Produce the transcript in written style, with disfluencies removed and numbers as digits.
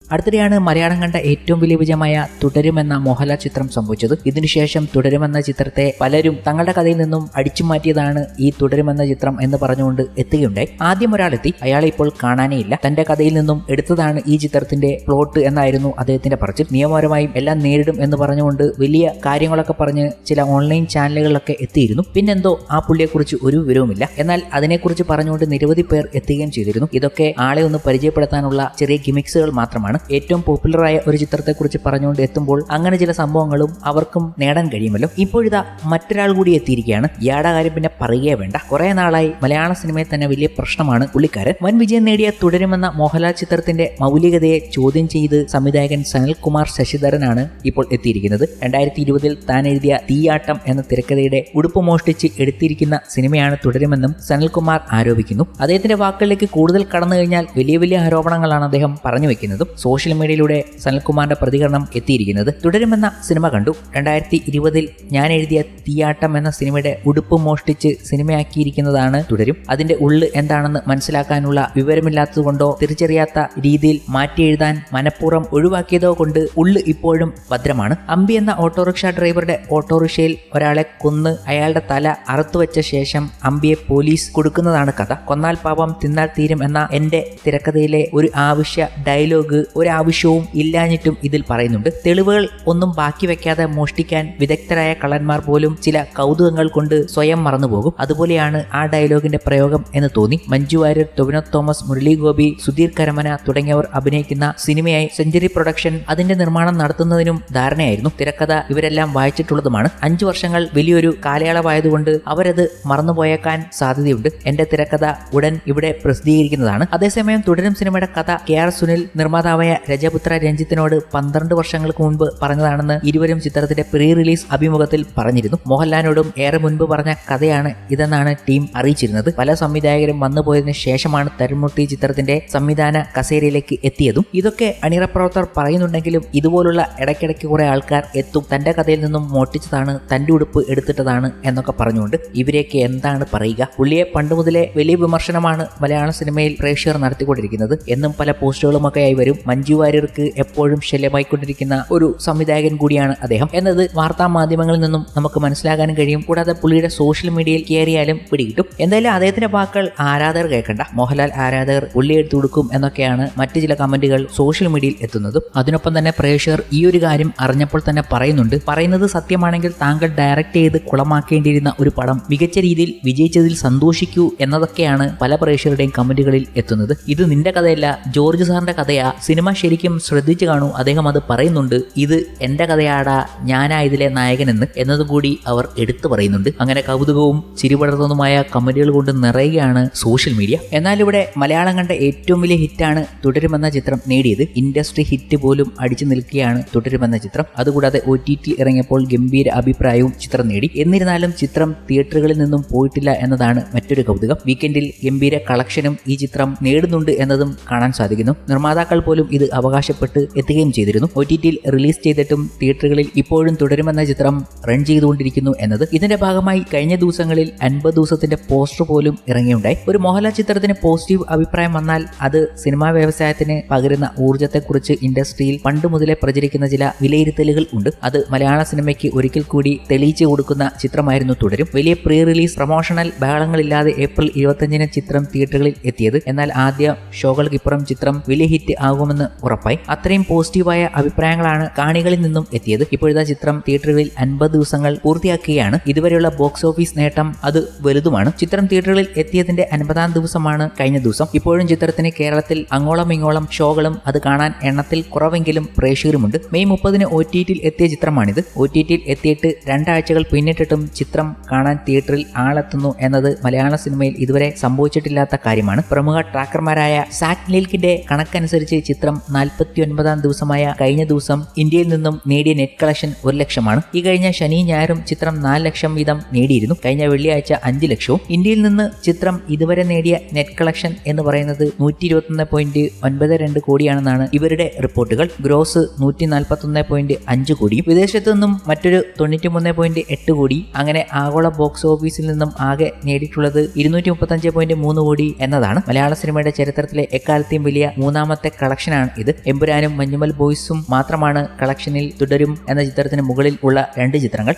അടുത്തിടെയാണ് മലയാളം കണ്ട ഏറ്റവും വലിയ വിജയമായ തുടരുമെന്ന മോഹൻലാൽ ചിത്രം സംഭവിച്ചത്. ഇതിനുശേഷം തുടരുമെന്ന ചിത്രത്തെ പലരും തങ്ങളുടെ കഥയിൽ നിന്നും അടിച്ചു മാറ്റിയതാണ് ഈ തുടരുമെന്ന ചിത്രം എന്ന് പറഞ്ഞുകൊണ്ട് എത്തുകയുണ്ടായി. ആദ്യം ഒരാളെത്തി, അയാളെ ഇപ്പോൾ കാണാനേ ഇല്ല, തന്റെ കഥയിൽ നിന്നും എടുത്തതാണ് ഈ ചിത്രത്തിന്റെ പ്ലോട്ട് എന്നായിരുന്നു അദ്ദേഹത്തിന്റെ പറച്ചിൽ. നിയമപരമായും എല്ലാം നേരിടും എന്ന് പറഞ്ഞുകൊണ്ട് വലിയ കാര്യങ്ങളൊക്കെ പറഞ്ഞ് ചില ഓൺലൈൻ ചാനലുകളിലൊക്കെ എത്തിയിരുന്നു. പിന്നെന്തോ ആ പുള്ളിയെക്കുറിച്ച് ഒരു വിവരവുമില്ല. എന്നാൽ അതിനെക്കുറിച്ച് പറഞ്ഞുകൊണ്ട് നിരവധി പേർ എത്തുകയും ചെയ്തിരുന്നു. ഇതൊക്കെ ആളെ ഒന്ന് പരിചയപ്പെടുത്താനുള്ള ചെറിയ ഗിമിക്സുകൾ മാത്രമാണ്. ഏറ്റവും പോപ്പുലറായ ഒരു ചിത്രത്തെക്കുറിച്ച് പറഞ്ഞുകൊണ്ട് എത്തുമ്പോൾ അങ്ങനെ ചില സംഭവങ്ങളും അവർക്കും നേടാൻ കഴിയുമല്ലോ. ഇപ്പോഴിതാ മറ്റൊരാൾ കൂടി എത്തിയിരിക്കുകയാണ്. ഇയാളുടെ കാര്യം പിന്നെ പറയുകയേ വേണ്ട. കുറെ നാളായി മലയാള സിനിമയിൽ തന്നെ വലിയ പ്രശ്നമാണ് പുള്ളിക്കാരൻ. വൻ വിജയം നേടിയ തുടരുമെന്ന മോഹൻലാൽ ചിത്രത്തിന്റെ മൗലികതയെ ചോദ്യം ചെയ്ത് സംവിധായകൻ സനൽകുമാർ ശശിധരനാണ് ഇപ്പോൾ എത്തിയിരിക്കുന്നത്. 2020 താൻ എഴുതിയ തീയാട്ടം എന്ന തിരക്കഥയുടെ ഉടുപ്പ് മോഷ്ടിച്ച് എടുത്തിരിക്കുന്ന സിനിമയാണ് തുടരുമെന്നും സനൽകുമാർ ആരോപിക്കുന്നു. അദ്ദേഹത്തിന്റെ വാക്കുകളിലേക്ക് കൂടുതൽ കടന്നു കഴിഞ്ഞാൽ വലിയ വലിയ ആരോപണങ്ങളാണ് അദ്ദേഹം പറഞ്ഞു വെക്കുന്നതും. സോഷ്യൽ മീഡിയയിലൂടെ സനൽകുമാറിന്റെ പ്രതികരണം എത്തിയിരിക്കുന്നത്. തുടരുമെന്ന സിനിമ കണ്ടു. 2020 ഞാൻ എഴുതിയ തീയാട്ടം എന്ന സിനിമയുടെ ഉടുപ്പ് മോഷ്ടിച്ച് സിനിമയാക്കിയിരിക്കുന്നതാണ് തുടരും. അതിന്റെ ഉള്ള് എന്താണെന്ന് മനസ്സിലാക്കാനുള്ള വിവരമില്ലാത്തതുകൊണ്ടോ തിരിച്ചറിയാത്ത രീതിയിൽ മാറ്റി എഴുതാൻ മനഃപൂർവ്വം ഒഴിവാക്കിയതോ കൊണ്ട് ഉള്ള് ഇപ്പോഴും ഭദ്രമാണ്. അമ്പി എന്ന ഓട്ടോറിക്ഷ ഡ്രൈവറുടെ ഓട്ടോറിക്ഷയിൽ ഒരാളെ കൊന്ന് അയാളുടെ തല അറുത്തുവെച്ച ശേഷം അമ്പിയെ പോലീസ് കൊടുക്കുന്നതാണ് കഥ. കൊന്നാൽ പാപം തിന്നാൽ തീരും എന്ന എന്റെ തിരക്കഥയിലെ ഒരു ആവശ്യ ഡയലോഗ് ഒരാവശ്യവും ഇല്ലാഞ്ഞിട്ടും ഇതിൽ പറയുന്നുണ്ട്. തെളിവുകൾ ഒന്നും ബാക്കി വെക്കാതെ മോഷ്ടിക്കാൻ വിദഗ്ധരായ കള്ളന്മാർ പോലും ചില കൗതുകങ്ങൾ കൊണ്ട് സ്വയം മറന്നുപോകും. അതുപോലെയാണ് ആ ഡയലോഗിന്റെ പ്രയോഗം എന്ന് തോന്നി. മഞ്ജു വാര്യർ, ടൊവിനോ തോമസ്, മുരളി ഗോപി, സുധീർ കരമന തുടങ്ങിയവർ അഭിനയിക്കുന്ന സിനിമയായി സെഞ്ചുറി പ്രൊഡക്ഷൻ അതിന്റെ നിർമ്മാണം നടത്തുന്നതിനും ധാരണയായിരുന്നു. തിരക്കഥ ഇവരെല്ലാം വായിച്ചിട്ടുള്ളതുമാണ്. 5 വർഷങ്ങൾ വലിയൊരു കാലയളവായതുകൊണ്ട് അവരത് മറന്നുപോയേക്കാൻ സാധ്യതയുണ്ട്. എന്റെ തിരക്കഥ ഉടൻ ഇവിടെ പ്രസിദ്ധീകരിക്കുന്നതാണ്. അതേസമയം തുടരും സിനിമയുടെ കഥ KR സുനിൽ നിർമ്മാതാവായ രജപുത്ര രഞ്ജിത്തിനോട് 12 വർഷങ്ങൾക്ക് മുൻപ് പറഞ്ഞതാണെന്ന് ഇരുവരും ചിത്രത്തിന്റെ പ്രീ റിലീസ് അഭിമുഖത്തിൽ പറഞ്ഞിരുന്നു. മോഹൻലാലിനോടും ഏറെ മുൻപ് പറഞ്ഞ കഥയാണ് ഇതെന്നാണ് ടീം അറിയിച്ചിരുന്നത്. പല സംവിധായകരും വന്നുപോയതിനു ശേഷമാണ് തരുൺമൂർത്തി ചിത്രത്തിന്റെ സംവിധാന കസേരയിലേക്ക് എത്തിയതും. ഇതൊക്കെ അണിയറ പ്രവർത്തകർ പറയുന്നുണ്ടെങ്കിലും ഇതുപോലുള്ള ഇടയ്ക്കിടയ്ക്ക് കുറെ ആൾക്കാർ എത്തും, തന്റെ കഥയിൽ നിന്നും മോട്ടിച്ചതാണ്, തന്റെ ഉടുപ്പ് എടുത്തിട്ടതാണ് എന്നൊക്കെ പറഞ്ഞുകൊണ്ട്. ഇവരെയൊക്കെ എന്താണ് പറയുക? പുള്ളിയെ പണ്ട് മുതലേ വലിയ വിമർശനമാണ് മലയാള സിനിമയിൽ പ്രേക്ഷകർ നടത്തിക്കൊണ്ടിരിക്കുന്നത്. എന്നും പല പോസ്റ്റുകളുമൊക്കെ ആയി വരും. മഞ്ജു വാര്യർക്ക് എപ്പോഴും ശല്യമായിക്കൊണ്ടിരിക്കുന്ന ഒരു സംവിധായകൻ കൂടിയാണ് അദ്ദേഹം എന്നത് വാർത്താ മാധ്യമങ്ങളിൽ നിന്നും നമുക്ക് മനസ്സിലാക്കാനും കഴിയും. കൂടാതെ പുള്ളിയുടെ സോഷ്യൽ മീഡിയയിൽ കയറിയാലും പിടികിട്ടും. എന്തായാലും അദ്ദേഹത്തിന്റെ വാക്കുകൾ ആരാധകർ കേൾക്കണ്ട. മോഹൻലാൽ ആരാധകർ പുള്ളി എടുത്തു കൊടുക്കും എന്നൊക്കെയാണ് മറ്റു ചില കമന്റുകൾ സോഷ്യൽ മീഡിയയിൽ എത്തുന്നതും. അതിനൊപ്പം തന്നെ പ്രേക്ഷകർ ഈ ഒരു കാര്യം അറിഞ്ഞപ്പോൾ തന്നെ പറയുന്നത് സത്യമാണെങ്കിൽ താങ്കൾ ഡയറക്റ്റ് ചെയ്ത് കുളമാക്കേണ്ടിയിരുന്ന ഒരു പടം മികച്ച രീതിയിൽ വിജയിച്ചതിൽ സന്തോഷിക്കൂ എന്നതൊക്കെയാണ് പല പ്രേക്ഷകരുടെയും കമന്റുകളിൽ എത്തുന്നത്. ഇത് നിന്റെ കഥയല്ല, ജോർജ് സാറിന്റെ കഥയാ, സിനിമ ശരിക്കും ശ്രദ്ധിച്ചു കാണൂ, അദ്ദേഹം അത് പറയുന്നുണ്ട്, ഇത് എന്റെ കഥയാടാ, ഞാനാ ഇതിലെ നായകനെന്ന് എന്നതും കൂടി അവർ എടുത്തു പറയുന്നുണ്ട്. അങ്ങനെ കൗതുകവും ചിരിപടർന്നതുമായ കമന്റുകൾ കൊണ്ട് നിറയുകയാണ് സോഷ്യൽ മീഡിയ. എന്നാൽ ഇവിടെ മലയാളം കണ്ട ഏറ്റവും വലിയ ഹിറ്റാണ് തുടരുമെന്ന ചിത്രം നേടിയത്. ഇൻഡസ്ട്രി ഹിറ്റ് പോലും അടിച്ചു നിൽക്കുകയാണ് തുടരുമെന്ന ചിത്രം. അതുകൂടാതെ OTT ഇറങ്ങിയപ്പോൾ ഗംഭീര അഭിപ്രായവും ചിത്രം നേടി. എന്നിരുന്നാലും ചിത്രം തിയേറ്ററുകളിൽ നിന്നും പോയിട്ടില്ല എന്നതാണ് മറ്റൊരു കൗതുകം. വീക്കെൻഡിൽ ഗംഭീര കളക്ഷനും ഈ ചിത്രം നേടുന്നുണ്ട് എന്നതും കാണാൻ സാധിക്കുന്നു. നിർമ്മാതാക്കൾ പോലും ഇത് അവകാശപ്പെട്ട് എത്തുകയും ചെയ്തിരുന്നു. OTTയിൽ റിലീസ് ചെയ്തിട്ടും തിയേറ്ററുകളിൽ ഇപ്പോഴും തുടരുമെന്ന ചിത്രം റൺ ചെയ്തുകൊണ്ടിരിക്കുന്നു എന്നത്. ഇതിന്റെ ഭാഗമായി കഴിഞ്ഞ ദിവസങ്ങളിൽ 50 ദിവസത്തിന്റെ പോസ്റ്റർ പോലും ഇറങ്ങിയുണ്ടായി. ഒരു മോഹൻലാൽ ചിത്രത്തിന് പോസിറ്റീവ് അഭിപ്രായം വന്നാൽ അത് സിനിമാ വ്യവസായത്തിന് പകരുന്ന ഊർജ്ജത്തെക്കുറിച്ച് ഇൻഡസ്ട്രിയിൽ പണ്ട് മുതലേ പ്രചരിക്കുന്ന ചില വിലയിരുത്തലുകൾ ഉണ്ട്. അത് മലയാള സിനിമയ്ക്ക് ഒരിക്കൽ കൂടി തെളിയിച്ചു കൊടുക്കുന്ന ചിത്രമായിരുന്നു തുടരും. വലിയ പ്രീ റിലീസ് പ്രൊമോഷണൽ ബഹളങ്ങളില്ലാതെ ഏപ്രിൽ 25-ന് ചിത്രം തിയേറ്ററുകളിൽ എത്തിയത്. എന്നാൽ ആദ്യ ഷോകൾക്കിപ്പുറം ചിത്രം വലിയ ഹിറ്റ് ആകുമെന്ന് ഉറപ്പായി. അത്രയും പോസിറ്റീവായ അഭിപ്രായങ്ങളാണ് കാണികളിൽ നിന്നും എത്തിയത്. ഇപ്പോഴത്തെ ചിത്രം തിയേറ്ററുകളിൽ 50 ദിവസങ്ങൾ പൂർത്തിയാക്കുകയാണ്. ഇതുവരെയുള്ള ബോക്സ് ഓഫീസ് നേട്ടം അത് വലുതുമാണ്. ചിത്രം തിയേറ്ററുകളിൽ എത്തിയതിന്റെ 50-ാം ദിവസമാണ് കഴിഞ്ഞ ദിവസം. ഇപ്പോഴും ചിത്രത്തിന് കേരളത്തിൽ അങ്ങോളം ഇങ്ങോളം ഷോകളും അത് കാണാൻ എണ്ണത്തിൽ കുറവെങ്കിലും പ്രേക്ഷകരുമുണ്ട്. മെയ് 30-ന് OTTയിൽ എത്തിയ ചിത്രമാണിത്. OTTയിൽ എത്തിയിട്ട് 2 ആഴ്ചകൾ പിന്നിട്ടിട്ടും ചിത്രം കാണാൻ തിയേറ്ററിൽ ആളെത്തുന്നു എന്നത് മലയാള സിനിമയിൽ ഇതുവരെ സംഭവിച്ചിട്ടില്ലാത്ത കാര്യമാണ്. പ്രമുഖ ട്രാക്കർമാരായ സാറ്റ് നീൽക്കിന്റെ കണക്കനുസരിച്ച് ചിത്രം 49-ാം ദിവസമായ കഴിഞ്ഞ ദിവസം ഇന്ത്യയിൽ നിന്നും നേടിയ നെറ്റ് കളക്ഷൻ 1 ലക്ഷമാണ്. ഈ കഴിഞ്ഞ ശനി ഞായറും ചിത്രം 4 ലക്ഷം വീതം നേടിയിരുന്നു. കഴിഞ്ഞ വെള്ളിയാഴ്ച 5 ലക്ഷവും. ഇന്ത്യയിൽ നിന്ന് ചിത്രം ഇതുവരെ നേടിയ നെറ്റ് കളക്ഷൻ എന്ന് പറയുന്നത് 121.92 കോടിയാണെന്നാണ് ഇവരുടെ റിപ്പോർട്ടുകൾ. ഗ്രോസ് 141.5 കോടിയും വിദേശത്തു നിന്നും മറ്റൊരു 93.8 കോടി. അങ്ങനെ ആഗോള ബോക്സ് ഓഫീസിൽ നിന്നും ആകെ നേടിയിട്ടുള്ളത് 235.3 കോടി എന്നതാണ്. മലയാള സിനിമയുടെ ചരിത്രത്തിലെ എക്കാലത്തെയും വലിയ 3ാമത്തെ കളക്ഷൻ കളക്ഷനാണ് ഇത്. എമ്പുരാനും മഞ്ഞുമൽ ബോയ്സും മാത്രമാണ് കളക്ഷനിൽ തുടരും എന്ന ചിത്രത്തിന് മുകളിൽ ഉള്ള 2 ചിത്രങ്ങൾ.